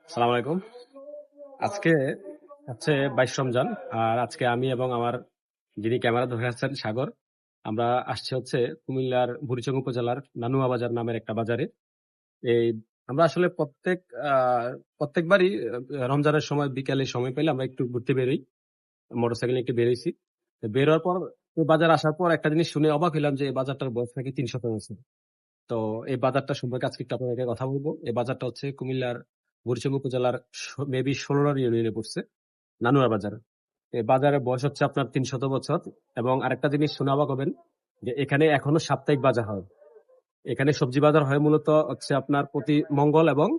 সালাম আলাইকুম। আজকে হচ্ছে 22 রমজান। আর আজকে আমি এবং আমার যিনি ক্যামেরা ধরে আছেন সাগর, আমরা আসছি হচ্ছে কুমিল্লার বুড়িচং উপজেলার নানুয়া বাজার নামের একটা বাজারে। এই আমরা আসলে প্রত্যেকবারই রমজানের সময় বিকালে সময় পেলে আমরা একটু ঘুরতে বেরোই। মোটরসাইকেল একটু বেরোইছি। তো বেরোয়ার পর এই বাজার আসার পর একটা জিনিস শুনে অবাক হইলাম যে এই বাজারটার বয়স নাকি ৩০০ বছর। তো এই বাজারটা সম্পর্কে আজকে একটু আপনাদেরকে কথা বলবো। এই বাজারটা হচ্ছে কুমিল্লার বুড়িচং উপজেলার মেবি ১৬ ইউনিয়নে পড়ছে, নানুয়া বাজার। এই বাজারের বয়স হচ্ছে আপনার ৩০০ বছর। এবং আরেকটা জিনিস শুনে অবাক হবেন যে এখানে এখনো সাপ্তাহিক বাজার হয়। এখানে সবজি বাজার হয় মূলত হচ্ছে আপনার প্রতি মঙ্গল এবং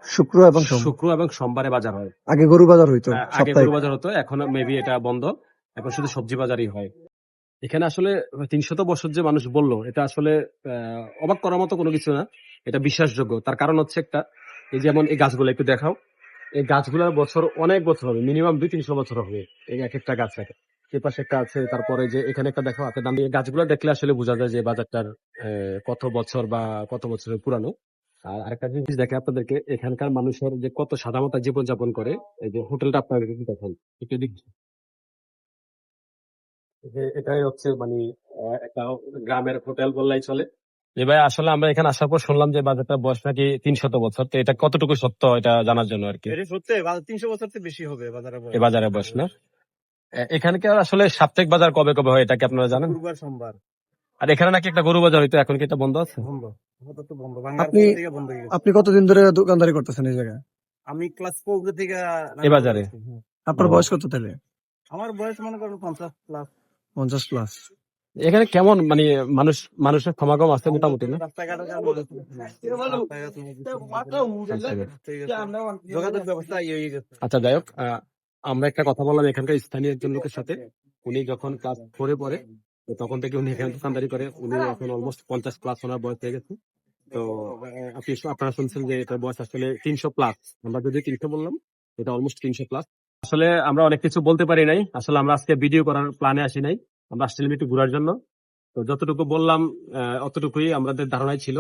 শুক্র এবং সোম। শুক্র এবং সোমবারে বাজার হয়। আগে গরু বাজার হইতো আগে সপ্তাহে। গরু বাজার হতো, এখন মেবি এটা বন্ধ। এখন শুধু সবজি বাজারই হয়। এখানে আসলে ৩০০ বছর যে মানুষ বললো, এটা আসলে অবাক করার মতো কোনো কিছু না। এটা বিশ্বাসযোগ্য। তার কারণ হচ্ছে একটা, এই যেমন এই গাছগুলো একটু দেখাও। এই গাছগুলোর বছর অনেক বছর হবে, মিনিমাম ২০০-৩০০ বছর হবে এই এক একটা গাছ। এ পাশে একটা আছে, তারপরে যে এখানে একটা দেখো হাতে দাম। এই গাছগুলো দেখলে আসলে বোঝা যায় যে বাজারটার কত বছর বা কত বছরের পুরানো। আর আরেকটা জিনিস দেখে আপনাদেরকে, এখানকার মানুষের যে কত সাদামাটা জীবনযাপন করে। এই যে হোটেলটা আপনাদেরকে একটু দেখেন, একটু দেখি। এটাই হচ্ছে মানে একটা গ্রামের হোটেল বললেই চলে। যে ভাই আসলে আমরা এখানে আসার পর শুনলাম যে বাজারটা বয়স নাকি ৩০০ বছর। তো এটা কতটুকু সত্য, এটা জানার জন্য আর কি। এটা সত্যি ৩০০ বছর থেকে বেশি হবে বাজারে এই বাজারের বয়স না। এখানে কি আসলে সাপ্তাহিক বাজার কবে কবে হয়, এটা কি আপনারা জানেন? শুক্রবার সোমবার আর এখানে নাকি একটা গরু বাজার হইতো, এখন কি এটা বন্ধ আছে? বন্ধ, আপাতত বন্ধ। ভাঙার আপনি পর থেকে বন্ধ হয়ে গেছে। আপনি কতদিন ধরে দোকানদারি করতেছেন এই জায়গায়? আমি ক্লাস 4 থেকে এই বাজারে? হ্যাঁ। আপনার ও। বয়স কত তাহলে? আমার বয়স মনে করেন 50 প্লাস। 50 প্লাস। এখানে কেমন মানে মানুষের সমাগম আছে মোটামুটি না? রাস্তাঘাটে যোগাযোগ ব্যবস্থা ইয়ে হয়ে গেছে। আচ্ছা, যাই হোক, আমরা একটা কথা বললাম এখানকার স্থানীয় একজন লোকের সাথে। উনি যখন ক্লাস 4-এ পড়ে, তো তখন থেকে উনি এখানে দোকানদারি করে। উনি এখন অলমোস্ট 50 প্লাস ওনার বয়স হয়ে গেছে। তো আপনারা শুনছেন যে এটার বয়স আসলে ৩০০ প্লাস। আমরা যদি ৩০০ বললাম, এটা অলমোস্ট ৩০০ প্লাস। আসলে আমরা অনেক কিছু বলতে পারি নাই। আসলে আমরা আজকে ভিডিও করার প্ল্যানে আসি নাই, আমরা আসছিলাম একটু ঘোরার জন্য। তো যতটুকু বললাম অতটুকুই আমাদের ধারণাই ছিল।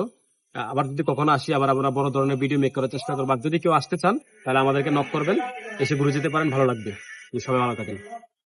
আবার যদি কখনো আসি, আবার আমরা বড় ধরনের ভিডিও মেক করার চেষ্টা করবো। আর যদি কেউ আসতে চান তাহলে আমাদেরকে নক করবেন, এসে ঘুরে যেতে পারেন, ভালো লাগবে। সবাই ভালো থাকেন।